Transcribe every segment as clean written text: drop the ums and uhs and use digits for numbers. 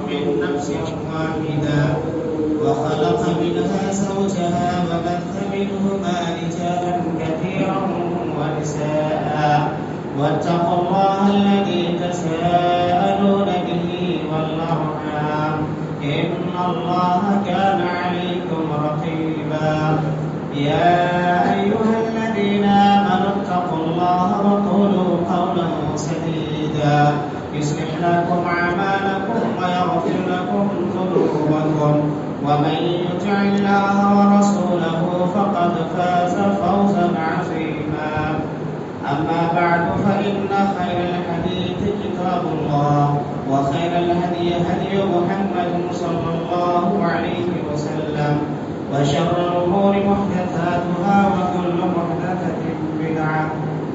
من نفس واحدة وخلق منها زوجها وبث منهما رجالا كثيرا ونساء واتقوا الله الذي تساءلون به والأرحام إن الله كان عليكم رقيبا يا أيها الذين آمنوا اتقوا الله وقولوا قولا سديدا يصلح لكم أعمالكم ويغفر لكم ذنوبكم ومن يطع الله ورسوله فقد فاز فوزا عظيما أما بعد فإن خير الحديث كتاب الله وخير الهدي هدي محمد صلى الله عليه وسلم وشر الأمور محدثاتها وكل محدثة بدعة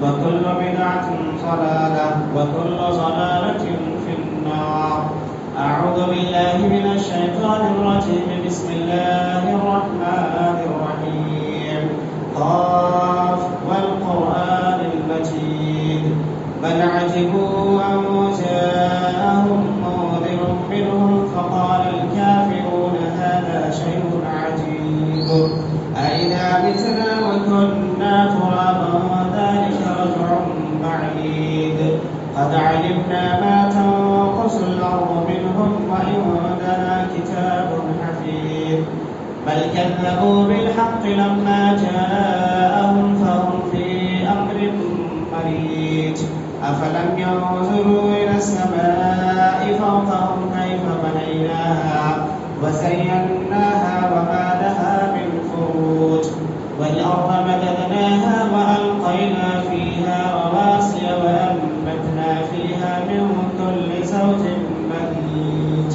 وكل بدعة ضلالة وكل ضلالة في النار أعوذ بالله من الشيطان الرجيم بسم الله الرحمن الرحيم قاف والقرآن المجيد بل عجبوا أن جاءهم منذر منهم فقال الكافرون هذا شيء عجيب أئذا متنا وكنا ترابا ذلك رجع بعيد قد علمنا ما تنقص الأرض منهم وعندنا كتاب حفيظ بل كذبوا بالحق لما جاءهم فهم في أمر مريج أفلم ينظروا إلى السماء فوقهم كيف بنيناها وزيناها وما لها من فروج والأرض مددناها وألقينا فيها رواسي وأنبتنا فيها من كل زوج بهيج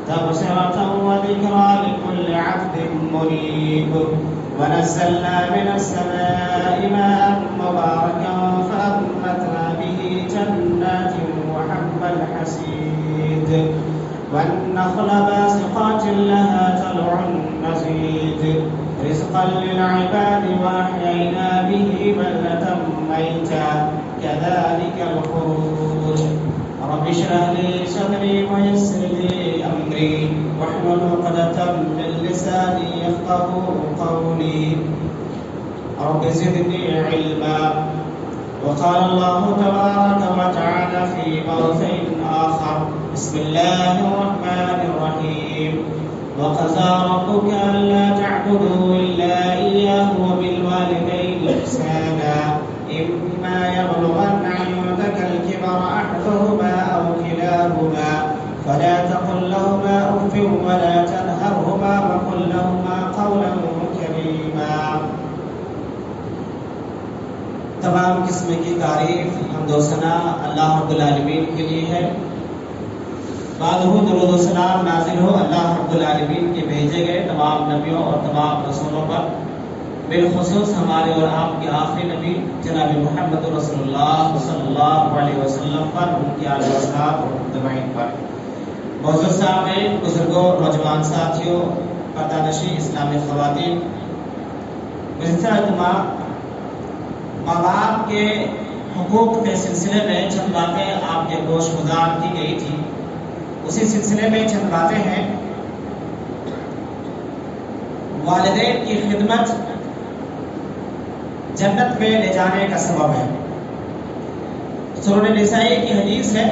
تبصرة وذكرى لكل عبد منيب ونزلنا من السماء ماء مباركا فأنبتنا به جنات وحب الحصيد والنخل باسقات لها طلع نضيد رزقا للعباد وأحيينا به بلدة ميتا كذلك الخروج رب اشرح لي صدري ويسر لي أمري واحلل عقدة من لساني يفقهوا قولي رب زدني علما وقال الله تبارك وتعالى في موضع آخر بسم الله الرحمن الرحيم وقضى ربك ألا تعبدوا إلا إياه وبالوالدين إحسانا إما يبلغن عندك الكبر أحدهما أو كلاهما فلا تقل لهما أف ولا تنهرهما وقل لهما قولا كريما تمام قسم کی تعریف حمد و ثنا اللہ رب العالمین کے لیے ہے بعد درود و سلام نازل ہو اللہ رب العالمین کے بھیجے گئے تمام نبیوں اور تمام رسولوں پر بالخصوص ہمارے اور آپ کے آخری نبی جناب محمد رسول اللہ صلی اللہ علیہ وسلم پر ان کے آل و اصحاب اور متبعین پر معزز سامعین بزرگوں نوجوان ساتھیوں پردہ نشین اسلامی خواتین گزشتہ اجتماع ماں باپ کے حقوق کے سلسلے میں چند باتیں آپ کے گوش گزار کی گئی تھی اسی سلسلے میں چند باتیں ہیں والدین کی خدمت جنت میں لے جانے کا سبب ہے سنن نسائی کی حدیث ہے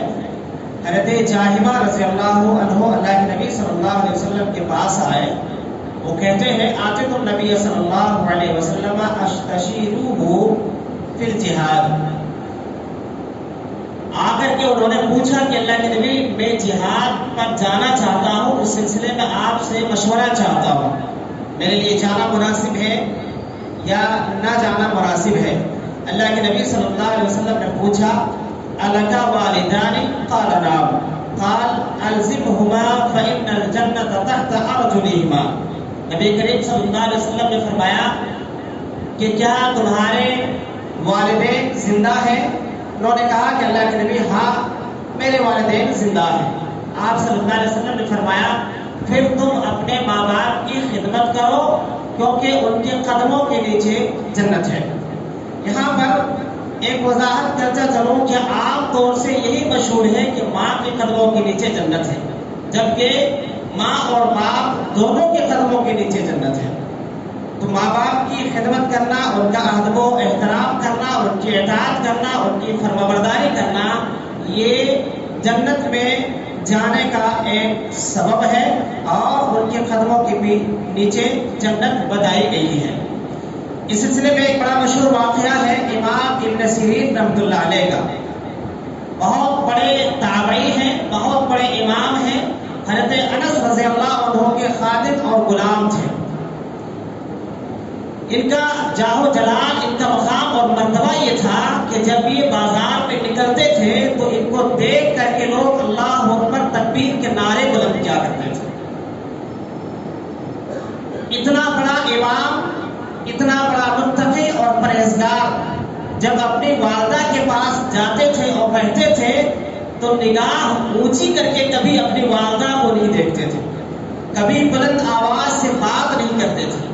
حضرت جاہمہ رضی اللہ عنہ اللہ کے نبی صلی اللہ علیہ وسلم کے پاس آئے وہ کہتے ہیں آتے تو نبی صلی اللہ علیہ وسلم اشتشیروہ فی الجہاد آ کر کے انہوں نے پوچھا کہ اللہ کے نبی میں جہاد پر جانا چاہتا ہوں اس سلسلے میں آپ سے مشورہ چاہتا ہوں میرے لیے جانا مناسب ہے یا نہ جانا مناسب ہے اللہ کے نبی صلی اللہ علیہ وسلم نے پوچھا الکا والدان قال نعم قال الزمهما فإن الجنة تحت أرجلهما نبی کریم صلی اللہ علیہ وسلم نے فرمایا کہ کیا تمہارے والدین زندہ ہیں انہوں نے کہا کہ اللہ کے نبی ہاں میرے والدین زندہ ہیں آپ صلی اللہ علیہ وسلم نے فرمایا پھر تم اپنے ماں باپ کی خدمت کرو کیونکہ ان کے قدموں کے نیچے جنت ہے یہاں پر ایک وضاحت کرتا چلوں کہ عام طور سے یہی مشہور ہے کہ ماں کے قدموں کے نیچے جنت ہے جبکہ ماں اور باپ دونوں کے قدموں کے نیچے جنت ہے۔ تو ماں باپ کی خدمت کرنا، ان کا ادب و احترام کرنا، ان کی اطاعت کرنا، ان کی فرمانبرداری کرنا، یہ جنت میں جانے کا ایک سبب ہے اور ان کے قدموں کے بھی نیچے جنت بتائی گئی ہے۔ اس سلسلے میں ایک بڑا مشہور واقعہ ہے امام ابن سیرین رحمۃ اللہ علیہ کا۔ بہت بڑے تابعی ہیں، بہت بڑے امام ہیں، حضرت انس رضی اللہ عنہ کے خادم اور غلام تھے۔ ان کا جاہ و جلال، ان کا مقام اور مرتبہ یہ تھا کہ جب یہ بازار میں نکلتے تھے تو ان کو دیکھ کر کے لوگ اللہ اکبر تکبیر کے نعرے بلند کیا کرتے تھے۔ اتنا بڑا امام، اتنا بڑا متقی اور پرہیزگار جب اپنی والدہ کے پاس جاتے تھے اور بیٹھتے تھے تو نگاہ اونچی کر کے کبھی اپنی والدہ کو نہیں دیکھتے تھے، کبھی بلند آواز سے بات نہیں کرتے تھے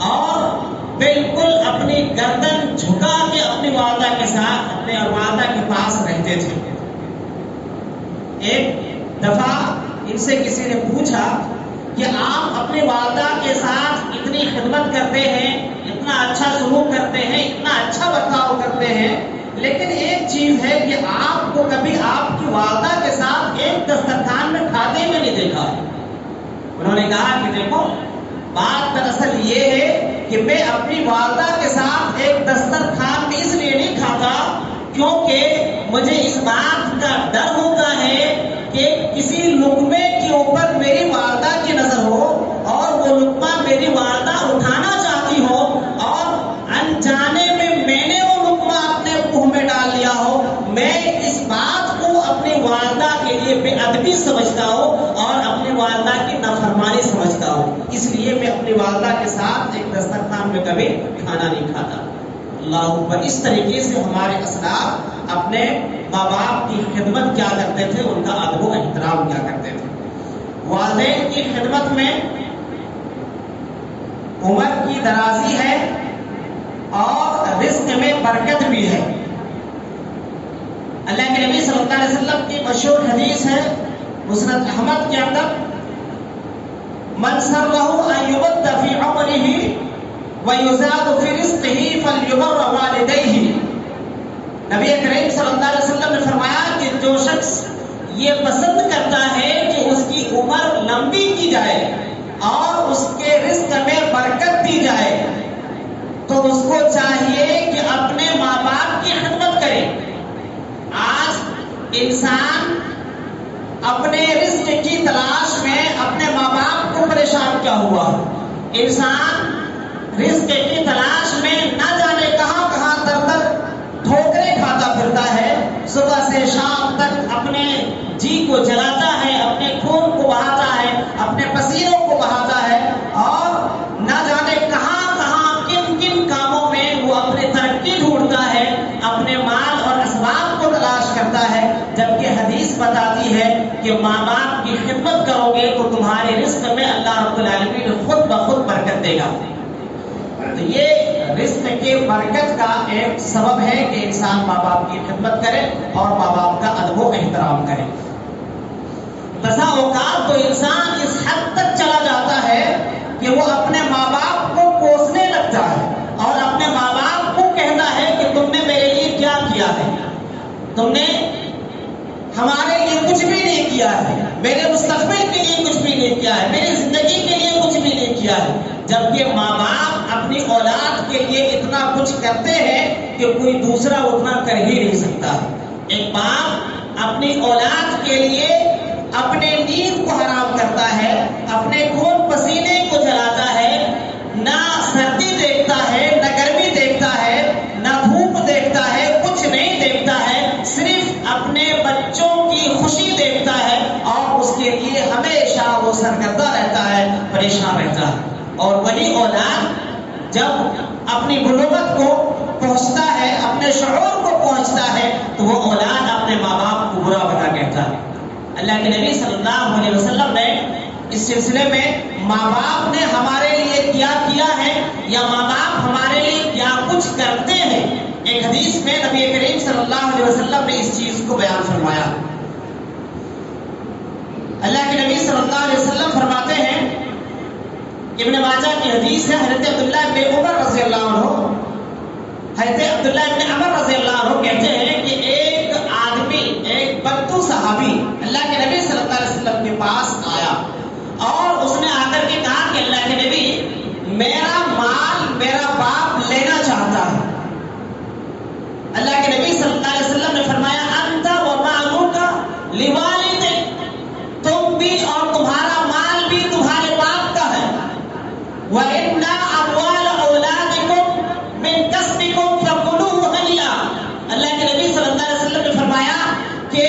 اور بالکل اپنی گردن جھکا کے اپنی والدہ کے ساتھ، اپنے والدہ کے پاس رہتے تھے۔ ایک دفعہ ان سے کسی نے پوچھا کہ آپ اپنی والدہ کے ساتھ اتنی خدمت کرتے ہیں، اتنا اچھا سلوک کرتے ہیں، اتنا اچھا برتاؤ کرتے ہیں، لیکن ایک چیز ہے کہ آپ کو کبھی آپ کی والدہ کے ساتھ ایک دسترخوان میں کھاتے ہوئے نہیں دیکھا۔ انہوں نے کہا کہ دیکھو، بات دراصل یہ ہے کہ میں اپنی والدہ کے ساتھ ایک دسترخوان میں اس لیے نہیں کھاتا کیونکہ مجھے اس بات کا ڈر ہوتا ہے کہ کسی لقمے کے اوپر میری والدہ کی نظر ہو اور وہ لقمہ میری والدہ اٹھانا چاہتی ہو اور انجانے میں نے وہ لقمہ اپنے منہ میں ڈال لیا ہو، میں اس بات کو اپنی والدہ کے لیے بے ادبی سمجھتا ہوں اور اپنی والدہ کی نافرمانی سمجھتا ہوں، اس لیے میں اپنی والدہ کے ساتھ ایک دسترخوان میں کبھی کھانا نہیں کھاتا۔ اللہ اکبر۔ اس طریقے سے ہمارے اسلاف اپنے ماں باپ کی خدمت کیا کرتے تھے، ان کا ادب و احترام کیا کرتے تھے۔ والدین کی خدمت میں عمر کی درازی ہے اور رزق میں برکت بھی ہے۔ اللہ کے نبی صلی اللہ علیہ وسلم کی مشہور حدیث ہے مسند احمد کے اندر، من سرہ ان یمد فی عمرہ ویزاد فی رزقہ فلیبر والدیہ۔ نبی کریم صلی اللہ علیہ وسلم نے فرمایا کہ جو شخص یہ پسند کرتا ہے کہ اس کی عمر لمبی کی جائے اور اس کے رزق میں برکت دی جائے تو اس کو چاہیے کہ اپنے ماں باپ کی خدمت کرے۔ آج انسان اپنے رزق کی تلاش میں اپنے ماں باپ کو پریشان کیا ہوا، انسان رزق کی تلاش میں نہ جانے کہاں کہاں در ٹھوکریں کھاتا پھرتا ہے، صبح سے شام تک اپنے جی کو جلاتا ہے، اپنے خون کو بہاتا ہے، اپنے پسینوں کو بہاتا ہے اور نہ جانے کہاں کہاں کن کن کاموں میں وہ اپنی ترقی ڈھونڈتا ہے، اپنے مال اور اسباب کو تلاش کرتا ہے، جبکہ حدیث بتاتی ہے کہ ماں باپ کی خدمت کرو گے تو تمہارے رزق میں اللہ رب العالمین خود بخود برکت دے گا۔ تو یہ رزق کے برکت کا ایک سبب ہے کہ انسان ماں باپ کی خدمت کرے اور ماں باپ کا ادب و احترام کرے۔ بسا اوقات تو انسان اس حد تک چلا جاتا ہے کہ وہ اپنے ماں باپ کو کوسنے لگتا ہے اور اپنے ماں باپ کو کہتا ہے کہ تم نے میرے لیے کیا کیا ہے، تم نے ہمارے لیے کچھ بھی نہیں کیا ہے، میرے مستقبل کے لیے کچھ بھی نہیں کیا ہے، میری زندگی کے لیے کچھ بھی نہیں کیا ہے، جبکہ ماں باپ اپنی اولاد کے لیے اتنا کچھ کرتے ہیں کہ کوئی دوسرا اتنا کر ہی نہیں سکتا۔ ایک باپ اپنی اولاد کے لیے اپنے نیند کو حرام کرتا ہے، اپنے خون پسینے کو جلاتا ہے، نہ سردی دیکھتا ہے، نہ گرمی دیکھتا ہے، نہ دھوپ دیکھتا ہے، کچھ نہیں دیکھتا ہے، صرف اپنے بچوں کی خوشی دیکھتا ہے اور اس کے لیے ہمیشہ وہ سرگردہ رہتا ہے، پریشان رہتا ہے۔ اور وہی اولاد جب اپنی بلوغت کو پہنچتا ہے، اپنے شعور کو پہنچتا ہے، تو وہ اولاد اپنے ماں باپ کو برا بھلا کہتا ہے۔ اللہ کے نبی صلی اللہ علیہ وسلم نے اس سلسلے میں ماں باپ نے ہمارے لیے کیا کیا ہے یا ماں باپ ہمارے لیے کیا کچھ کرتے ہیں، ایک حدیث میں نبی کریم صلی اللہ علیہ وسلم نے اس چیز کو بیان فرمایا۔ اللہ کے نبی صلی اللہ علیہ وسلم فرماتے ہیں، ابن ماجہ کی حدیث ہے، حضرت عبداللہ ابن عمر رضی اللہ عنہ، حضرت عبداللہ ابن عمر رضی اللہ عنہ کہتے ہیں کہ ایک آدمی، ایک بدو صحابی اللہ کے نبی صلی اللہ علیہ وسلم کے پاس آیا اور اس نے آ کر کے کہا کہ اللہ کے نبی، میرا مال میرا باپ لینا چاہتا ہے۔ اللہ کے نبی صلی اللہ علیہ وسلم نے فرمایا، انت و مالک لوالدک، تم بھی اور تمہارا مال بھی تمہارے باپ کا ہے۔ وَإِنَّ أَمْوَالَ أَوْلَادِكُمْ مِنْ كَسْبِكُمْ فَكُلُوهُ هَنِيئًا۔ اللہ کے نبی صلی اللہ علیہ وسلم نے فرمایا کہ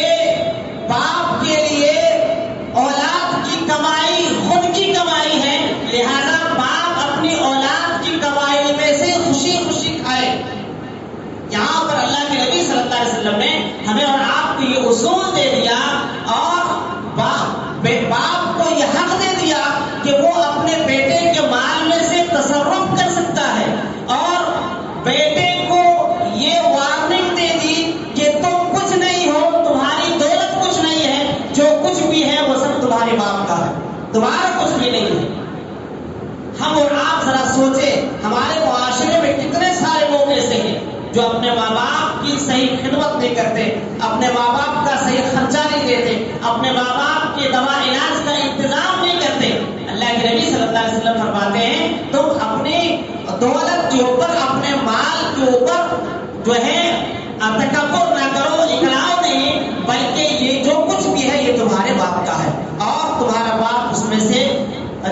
باپ کے لیے اولاد کی کمائی خود کی کمائی ہے، لہذا باپ اپنی اولاد کی کمائی میں سے خوشی خوشی کھائے۔ یہاں پر اللہ کے نبی صلی اللہ علیہ وسلم نے ہمیں اور آپ کو یہ اصول دے دیا اور باپ کو یہ حق دے دیا کہ وہ اپنے بیٹے کے مال میں سے تصرف کر سکتا ہے، اور بیٹے کو یہ وارننگ دے دی کہ تم کچھ نہیں ہو، تمہاری دولت کچھ نہیں ہے، جو کچھ بھی ہے وہ سب تمہارے باپ کا ہے، تمہارا کچھ بھی نہیں ہے۔ ہم اور آپ ذرا سوچیں، ہمارے معاشرے میں کتنے سارے لوگ ایسے ہیں جو اپنے ماں باپ کی صحیح خدمت نہیں کرتے، اپنے ماں باپ کا صحیح خرچہ نہیں دیتے، اپنے ماں باپ کے دوا علاج کا انتظام نہیں کرتے۔ اللہ کے نبی صلی اللہ علیہ وسلم فرماتے ہیں، تم اپنی دولت کے اوپر، اپنے مال کے اوپر جو ہے تکبر نہ کرو، اکڑاؤ نہیں، بلکہ یہ جو کچھ بھی ہے یہ تمہارے باپ کا ہے، اور تمہارا باپ اس میں سے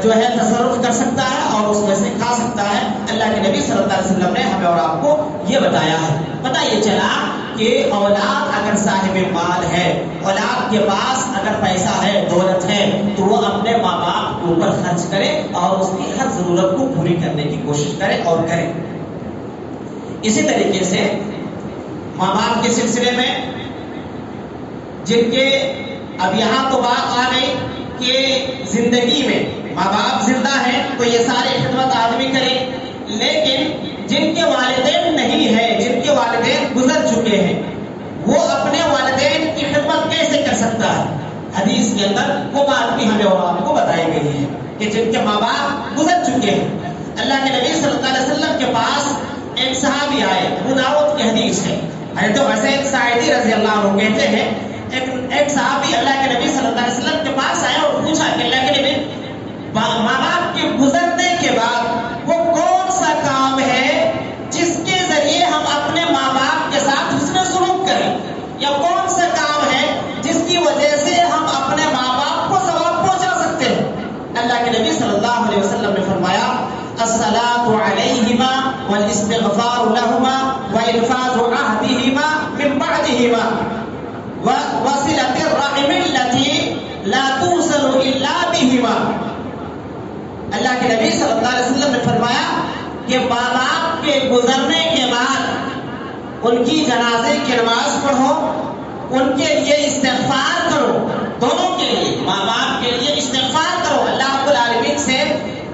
جو ہے تصرف کر سکتا ہے اور اس میں سے کھا سکتا ہے۔ اللہ کے نبی صلی اللہ علیہ وسلم نے ہمیں اور آپ کو یہ بتایا ہے۔ پتہ یہ چلا کہ اولاد اگر صاحب مال ہے، اولاد کے پاس اگر پیسہ ہے، دولت ہے، تو وہ اپنے ماں باپ کے اوپر خرچ کرے اور اس کی ہر ضرورت کو پوری کرنے کی کوشش کرے اور کرے۔ اسی طریقے سے ماں باپ کے سلسلے میں جن کے اب یہاں تو بات آ گئی کہ زندگی میں ماں باپ زندہ ہیں تو یہ ساری خدمت آدمی کرے، لیکن جن کے والدین نہیں ہیں، جن کے والدین گزر چکے ہیں، وہ اپنے والدین کی خدمت کیسے کر سکتا ہے؟ حدیث کے اندر وہ بات بھی ہمیں اور آپ کو بتائی گئی ہے کہ جن کے ماں باپ گزر چکے ہیں۔ اللہ کے نبی صلی اللہ علیہ وسلم کے پاس ایک صحابی آئے، ابو داؤد کی حدیث ہے، حضرت حسین ساعدی رضی اللہ عنہ کہتے ہیں، ایک صحابی اللہ کے نبی صلی اللہ علیہ وسلم کے پاس آیا اور پوچھا کہ اللہ کے نبی، ماں باپ کے گزرنے کے بعد وہ کون سا کام ہے جس کے ذریعے ہم اپنے ماں باپ کے ساتھ حسن سلوک کریں، یا کون سا کام ہے جس کی وجہ سے ہم اپنے ماں باپ کو ثواب پہنچا سکتے ہیں؟ اللہ کے نبی صلی اللہ علیہ وسلم نے فرمایا، الصلاۃ علیہما والاستغفار لہما وانفاذ عہدہما من بعدہما وصلۃ الرحم التي لا توصل الا بہما۔ اللہ کے نبی صلی اللہ علیہ وسلم نے فرمایا کہ ماں باپ کے گزرنے کے بعد ان کی جنازے کی نماز پڑھو، ان کے لیے استغفار کرو، دونوں کے لیے، ماں باپ کے لیے استغفار کرو، اللہ رب العالمین سے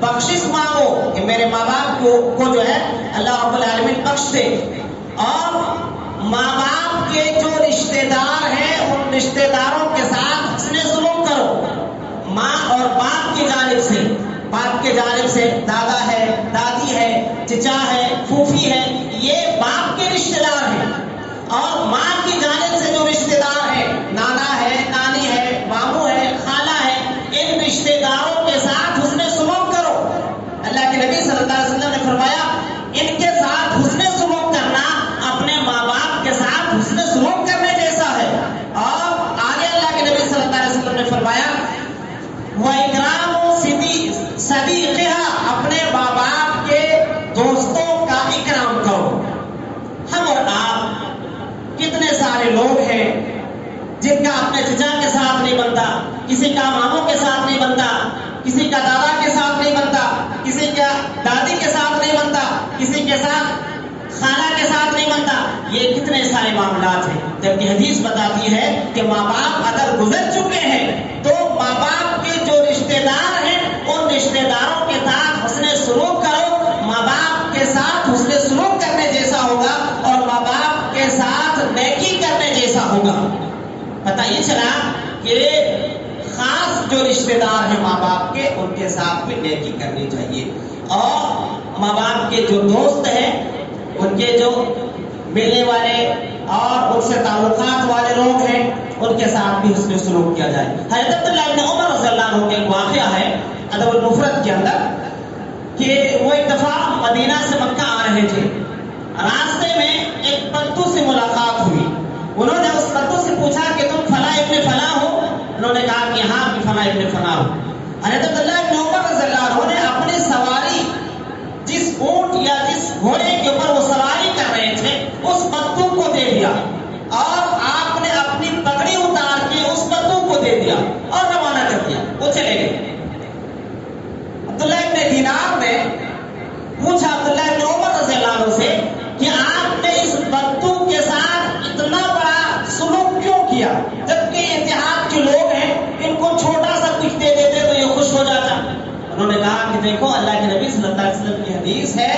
بخشش مانگو کہ میرے ماں باپ کو جو ہے اللہ رب العالمین بخش دے، اور ماں باپ کے جو رشتہ دار ہیں ان رشتہ داروں کے ساتھ حسن سلوک کرو۔ ماں اور باپ کی جانب سے، باپ کے جانب سے دادا ہے، دادی ہے، چچا ہے، پھوپھی ہے، یہ باپ کے رشتہ دار ہیں، اور ماں کی جانب سے جو رشتہ دار ہیں، نانا ہے، نانی ہے، ماموں ہے، خالہ ہے، ان رشتہ داروں کے ساتھ حسن سلوک کرو۔ اللہ کے نبی صلی اللہ علیہ وسلم نے فرمایا ان کے ساتھ حسن سلوک کرنا اپنے ماں باپ کے ساتھ حسن سلوک کرنے جیسا ہے۔ اور آگے اللہ کے نبی صلی اللہ علیہ وسلم نے فرمایا، وَإِكْرَامُ صَدِيقِهَا، اپنے ماں باپ کے دوستوں کا اکرام کرو۔ ہم اور آپ کتنے سارے لوگ ہیں جن کا اپنے چچا کے ساتھ نہیں بنتا، کسی کا ماموں کے ساتھ نہیں بنتا، کسی کا دادا کے ساتھ نہیں بنتا، کسی کا دادی کے ساتھ نہیں بنتا، کسی کے ساتھ خالہ کے ساتھ نہیں بنتا، یہ کتنے سارے معاملات ہیں، جبکہ حدیث بتاتی ہے کہ ماں باپ اگر گزر چکے ہیں تو ماں باپ کے جو رشتہ دار ہیں ان رشتہ داروں کے ساتھ حسن سلوک کرو۔ ماں باپ کے ساتھ حسن سلوک کرنے جیسا ہوگا اور ماں باپ کے ساتھ نیکی کرنے جیسا ہوگا۔ پتہ یہ چلا کہ خاص جو رشتے دار ہیں ماں باپ کے، ان کے ساتھ بھی نیکی کرنی چاہیے، اور ماں باپ کے جو دوست ہیں، ان کے جو ملنے والے اور ان سے تعلقات والے لوگ ہیں، ان کے ساتھ بھی حسن سلوک کیا جائے۔ حضرت عبداللہ بن عمر رضی اللہ عنہ کا ایک واقعہ ہے ادب المفرد کے اندر کہ وہ ایک دفعہ مدینہ سے مکہ آ رہے تھے، راستے میں ایک بدو سے ملاقات ہوئی۔ انہوں نے اس بدو سے پوچھا کہ تم فلاں ابن فلاں ہو؟ انہوں نے کہا کہ ہاں میں فلاں ابن فلاں ہوں۔ حضرت عبداللہ بن عمر رضی اللہ عنہ نے اپنی سواری، جس اونٹ یا جس گھوڑے کے اوپر وہ سواری کر رہے تھے، اس بدو کو دے دیا، اور آپ نے اپنی پگڑی اتار کے اس بدو کو دے دیا اور روانہ کر دیا، وہ چلے گئے۔ عبداللہ ابن دینار نے پوچھا عبداللہ ابن عمر رضی اللہ عنہ سے کہ آپ نے اس بدو کے ساتھ اتنا بڑا سلوک کیوں کیا، جبکہ یہ اتحاد کے لوگ ہیں، ان کو چھوٹا سا کچھ دے دیتے تو یہ خوش ہو جاتا۔ انہوں نے کہا کہ دیکھو اللہ کے نبی صلی اللہ علیہ وسلم کی حدیث ہے،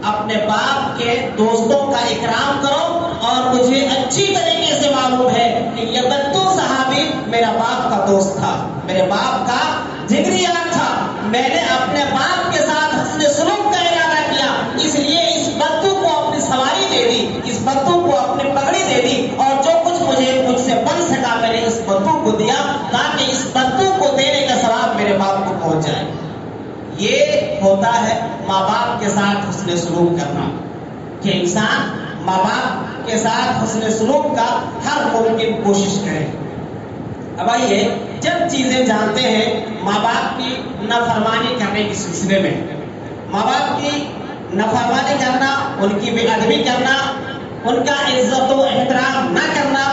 اپنے باپ کے دوستوں کا اکرام کرو، اور مجھے اچھی طریقے سے معلوم ہے کہ یہ بدو صحابی میرا باپ کا دوست تھا، میرے باپ کا جگری یار تھا، میں نے اپنے باپ کے ساتھ حسن سلوک کا ارادہ کیا، اس لیے اس بدو کو اپنی سواری دے دی، اس بدو کو اپنی پگڑی دے دی، اور جو کچھ مجھ سے بن سکا میں نے اس بدو کو دیا، تاکہ اس بدو کو دینے کا ثواب میرے باپ کو پہنچ جائے۔ یہ ہوتا ہے ماں باپ کے ساتھ حسن سلوک کرنا، کہ انسان ماں باپ کے ساتھ حسن سلوک کا ہر ممکن کوشش کرے۔ اب آئیے جب چیزیں جانتے ہیں ماں باپ کی نافرمانی کرنے کے سلسلے میں، ماں باپ کی نافرمانی کرنا، ان کی بے ادبی کرنا، ان کا عزت و احترام نہ کرنا،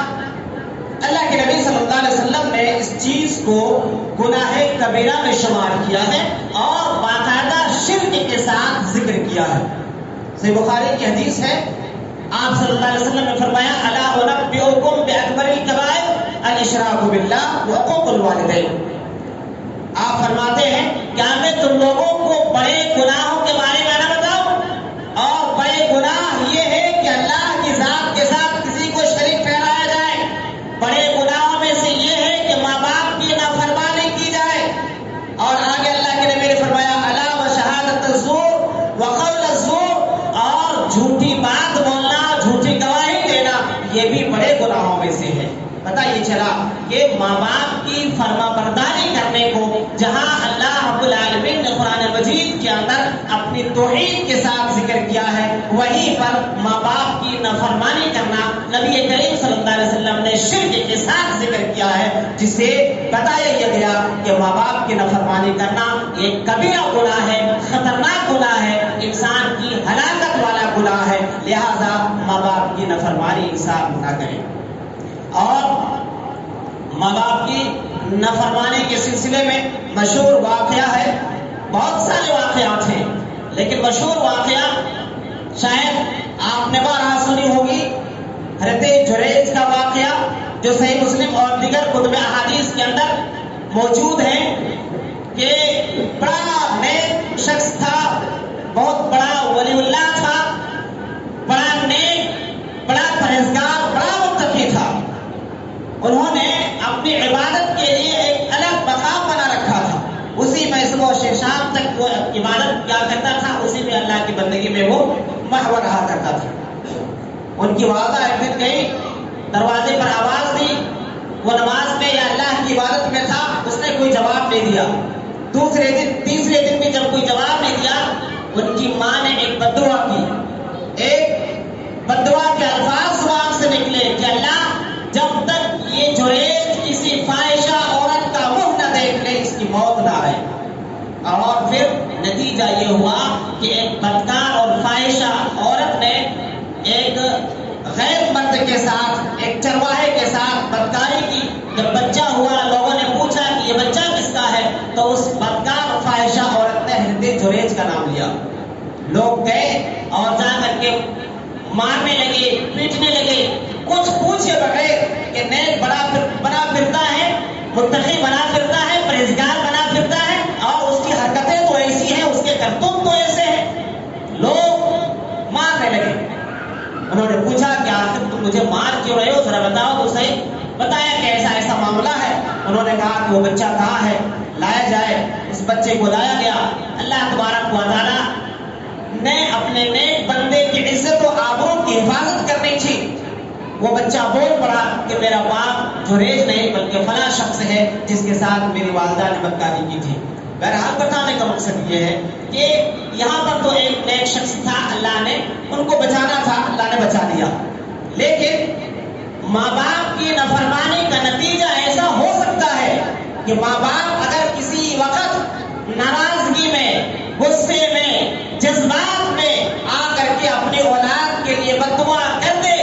اللہ کے نبی صلی اللہ علیہ وسلم نے اس چیز کو گناہ کبیرہ میں شمار کیا ہے اور باقاعدہ شرک کے ساتھ ذکر کیا ہے۔ صحیح بخاری کی حدیث ہے، آپ صلی اللہ علیہ وسلم نے فرمایا الا انبئکم باکبر الکبائر الاشراک باللہ وعقوق الوالدین۔ آپ فرماتے ہیں کیا میں تم لوگوں کو بڑے گناہوں کے بارے میں نہ بتاؤں؟ اور بڑے گناہ یہ ہے کہ اللہ کی ذات کے ساتھ کسی کو شریک ٹھہرایا جائے۔ بڑے گناہوں میں سے یہ ہے کہ ماں باپ کی نافرمانی کی جائے، اور آگے اللہ کے نبی نے فرمایا الا وشہادۃ الزور وقول الزور، اور جھوٹی بات بولنا، جھوٹی گواہی دینا، یہ بھی بڑے گناہوں میں سے ہے۔ پتہ یہ چلا کہ ماں باپ کی فرما برداری کرنے کو جہاں اللہ رب العالمین نے قرآن مجید کے اندر اپنی توحید کے ساتھ ذکر کیا ہے، وہیں پر ماں باپ کی نافرمانی کرنا نبی کریم صلی اللہ علیہ وسلم نے شرک کے ساتھ ذکر کیا ہے، جسے بتایا یہ گیا کہ ماں باپ کی نافرمانی کرنا ایک کبیرہ گناہ ہے، خطرناک گناہ ہے، انسان کی ہلاکت والا گناہ ہے، لہذا ماں باپ کی نافرمانی انسان نہ کرے۔ اور ماں باپ کی نافرمانی کے سلسلے میں مشہور واقعہ ہے، بہت سارے واقعات ہیں، لیکن مشہور واقعہ شاید آپ نے بارہا سنی ہوگی، حضرت جریج کا واقعہ جو صحیح مسلم اور دیگر کتب احادیث کے اندر موجود ہے، کہ بڑا نیک شخص تھا، بہت بڑا ولی اللہ تھا، بڑا نیک، بڑا پرہیزگار، بڑا متقی تھا۔ انہوں نے اپنی عبادت کے لیے ایک الگ مقام بنا رکھا تھا، اسی میں صبح و شام تک وہ عبادت کیا کرتا تھا، اسی میں اللہ کی بندگی میں وہ محو رہا کرتا تھا۔ ان کی والدہ ایک دن گئی، دروازے پر آواز دی، وہ نماز میں یا اللہ کی عبادت میں تھا، اس نے کوئی جواب نہیں دیا۔ دوسرے دن تیسرے دن بھی جب کوئی جواب نہیں دیا، ان کی ماں نے ایک بددعا کی، ایک بددعا کے الفاظ زبان سے نکلے کہ اللہ جب تک یہ جریج کسی فاحشہ عورت کا منہ نہ دیکھ لے، اس کی موت نہ آئے۔ اور پھر نتیجہ یہ ہوا کہ ایک بدکار اور فاحشہ عورت نے ایک غیر مرد کے ساتھ، ایک چرواہے کے ساتھ بدکاری کی۔ جب بچہ ہوا، لوگوں نے پوچھا کہ یہ بچہ کس کا ہے، تو اس بدکار فاحشہ عورت نے حضرت جریج کا نام لیا۔ لوگ گئے اور جا کر کے مارنے لگے، پیٹنے لگے، کچھ پوچھے بغیر کہ نیک بنا پھرتا ہے، متقی بنا پھرتا ہے، پرہیزگار بنا پھرتا ہے، اور اس کی حرکتیں تو ایسی ہیں، اس کے کرتوت تو ایسے ہیں۔ لوگ مارنے لگے۔ انہوں نے پوچھا کہ آخر تم مجھے مار کیوں رہے ہو، ذرا بتاؤ تو صحیح۔ بتایا کہ ایسا ایسا معاملہ ہے۔ انہوں نے کہا کہ وہ بچہ کہاں ہے، لایا جائے۔ اس بچے کو لایا گیا۔ اللہ تبارک و تعالی نے اپنے نیک بندے کی عزت و آبرو کی حفاظت کرنی تھی۔ وہ بچہ بول پڑا کہ میرا باپ جریج نہیں بلکہ فلاں شخص ہے جس کے ساتھ میری والدہ نے بدکاری کی تھی۔ بہرحال بتانے کا مقصد یہ ہے کہ یہاں پر تو ایک نیک شخص تھا، اللہ نے ان کو بچانا تھا، اللہ نے بچا دیا۔ لیکن ماں باپ کی نافرمانی کا نتیجہ ایسا ہو سکتا ہے کہ ماں باپ اگر کسی وقت ناراضگی میں، غصے میں، جذبات میں آ کر کے اپنی اولاد کے لیے بد دعا کر دے،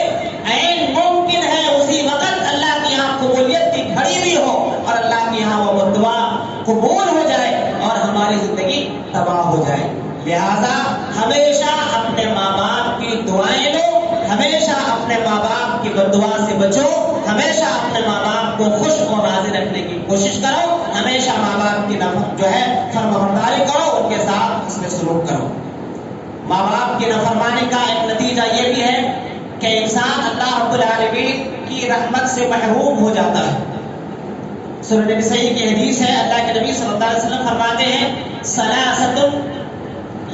عین ممکن ہے اسی وقت اللہ کے یہاں قبولیت کی گھڑی بھی ہو اور اللہ کے یہاں وہ بد دعا قبول ہو جائے اور ہماری زندگی تباہ ہو جائے۔ لہذا ہمیشہ اپنے ماں باپ کی دعائیں لو، ہمیشہ اپنے ماں باپ کی بد دعا سے بچو، ہمیشہ اپنے ماں باپ کو خوش اور راضی رکھنے کی کوشش کرو، ہمیشہ ماں باپ کی جو ہے فرمانبرداری کرو، ان کے ساتھ حسن سلوک کرو۔ ماں باپ کی نافرمانی کا ایک نتیجہ یہ بھی ہے کہ انسان اللہ رب العالمین کی رحمت سے محروم ہو جاتا ہے۔ سنن نسائی کی حدیث ہے، اللہ کے نبی صلی اللہ علیہ وسلم فرماتے ہیں ثلاثۃ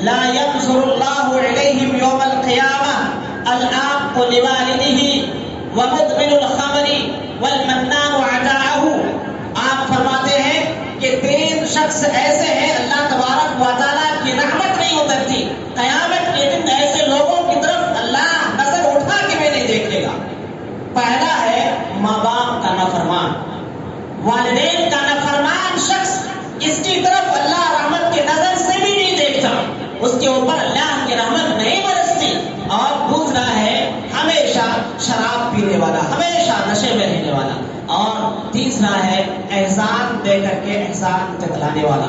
لا ينظر الله إليهم يوم القيامة العاق لوالده ومدمن الخمر والمنان عطاءه۔ آپ فرماتے ہیں کہ 3 شخص ایسے ہیں اللہ تبارک و تعالیٰ کی رحمت نہیں اترتی، قیامت کے دن ایسے لوگوں کی طرف اللہ نظر اٹھا کے بھی نہیں دیکھے گا۔ پہلا ہے ماں باپ کا نافرمان، والدین کا نافرمان شخص، اس کی طرف اللہ رحمت کی نظر سے بھی نہیں دیکھتا، اس کے اوپر اللہ کی رحمت نہیں برستی۔ اور دوسرا ہے ہمیشہ شراب پینے والا، ہمیشہ نشے میں رہنے والا، اور تیسرا ہے احسان دے کر کے احسان جتلانے والا۔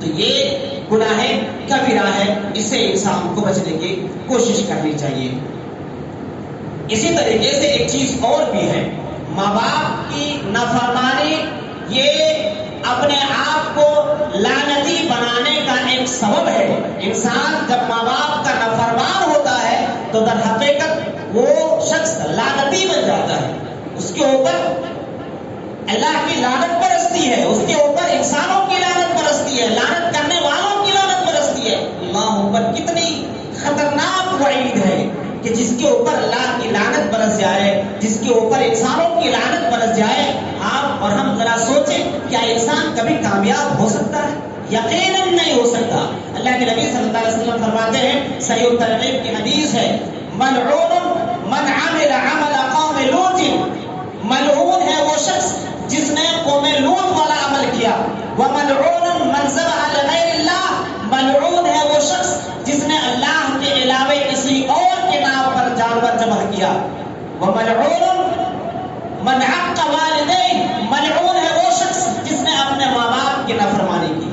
تو یہ گناہ کبیرہ ہے، اس سے انسان کو بچنے کی کوشش کرنی چاہیے۔ اسی طریقے سے ایک چیز اور بھی ہے، ماں باپ کی نافرمانی یہ اپنے آپ کو لعنتی بنانے کا ایک سبب ہے۔ انسان جب ماں باپ کا نافرمان ہوتا ہے تو در حقیقت وہ شخص لعنتی بن جاتا ہے، اس کے اوپر اللہ کی لعنت برستی ہے، اس کے اوپر انسانوں کی لعنت برستی ہے، لعنت کرنے والوں کی لعنت برستی ہے۔ اللہ اکبر، کتنی خطرناک وعید ہے کہ جس کے اوپر اللہ کی لعنت برس جائے، جس کے اوپر انسانوں کی لعنت برس جائے۔ آپ اور ہم ذرا سوچیں، کیا انسان کبھی کامیاب ہو سکتا ہے؟ یقیناً نہیں ہو سکتا۔ اللہ کے نبی صلی اللہ علیہ وسلم فرماتے ہیں، صحیح الترغیب کی حدیث ہے، ملعون من عمل عمل قوم لوط، ملعون ہے وہ شخص جس نے قوم لوط والا عمل کیا، وملعون من ذبح لغیر اللہ، ملعون ہے وہ شخص جس نے اللہ کے علاوہ کسی اور کے نام پر جانور ذبح کیا، وملعون من عق والدین، ملعون ہے وہ شخص جس نے اپنے ماں باپ کی نافرمانی کی۔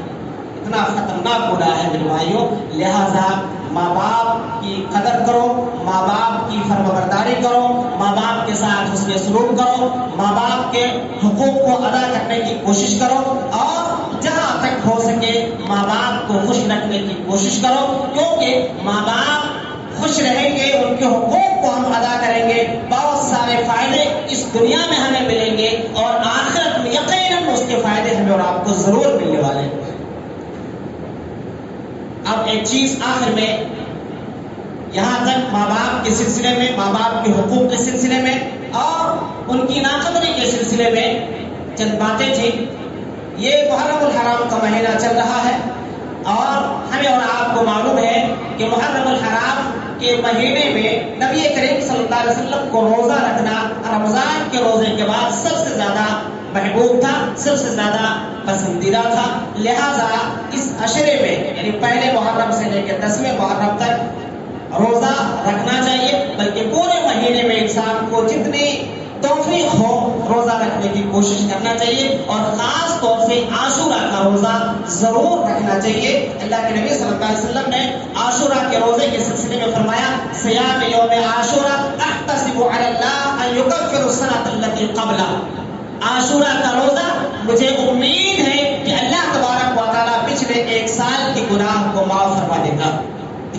اتنا خطرناک گناہ ہے میرے بھائیوں، لہذا ماں باپ کی قدر کرو، ماں باپ کی فرمانبرداری کرو، ماں باپ کے ساتھ حسن سلوک کرو، ماں باپ کے حقوق کو ادا کرنے کی کوشش کرو، اور جہاں تک ہو سکے ماں باپ کو خوش رکھنے کی کوشش کرو، کیونکہ ماں باپ خوش رہیں گے، ان کے حقوق کو ہم ادا کریں گے، بہت سارے فائدے اس دنیا میں ہمیں ملیں گے اور آخرت میں یقیناً اس کے فائدے ہمیں اور آپ کو ضرور ملنے والے ہیں۔ اب ایک چیز آخر میں، یہاں تک ماں باپ کے سلسلے میں، ماں باپ کے حقوق کے سلسلے میں اور ان کی ناقدری کے سلسلے میں چند باتیں تھیں۔ یہ محرم الحرام کا مہینہ چل رہا ہے اور ہمیں اور آپ کو معلوم ہے کہ محرم الحرام کے مہینے میں نبی کریم صلی اللہ علیہ وسلم کو روزہ رکھنا رمضان کے روزے کے بعد سب سے زیادہ محبوب تھا، سب سے زیادہ پسندیدہ تھا۔ لہذا اس عشرے میں یعنی پہلے محرم سے لے کے 10ویں محرم تک روزہ رکھنا چاہیے، بلکہ پورے مہینے میں انسان کو جتنی توفیق ہو روزہ رکھنے کی کوشش کرنا چاہیے، اور خاص طور سے عاشورہ کا روزہ ضرور رکھنا چاہیے۔ اللہ کے نبی صلی اللہ علیہ وسلم نے عاشورہ کے روزے کے سلسلے میں فرمایا، صیام یوم عاشورہ احتسب علی اللہ ان یکفر السنۃ التي قبلہ، عاشورہ کا روزہ مجھے امید ہے کہ اللہ تبارک و تعالیٰ پچھلے 1 سال کے گناہ کو معاف فرما دے گا۔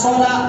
16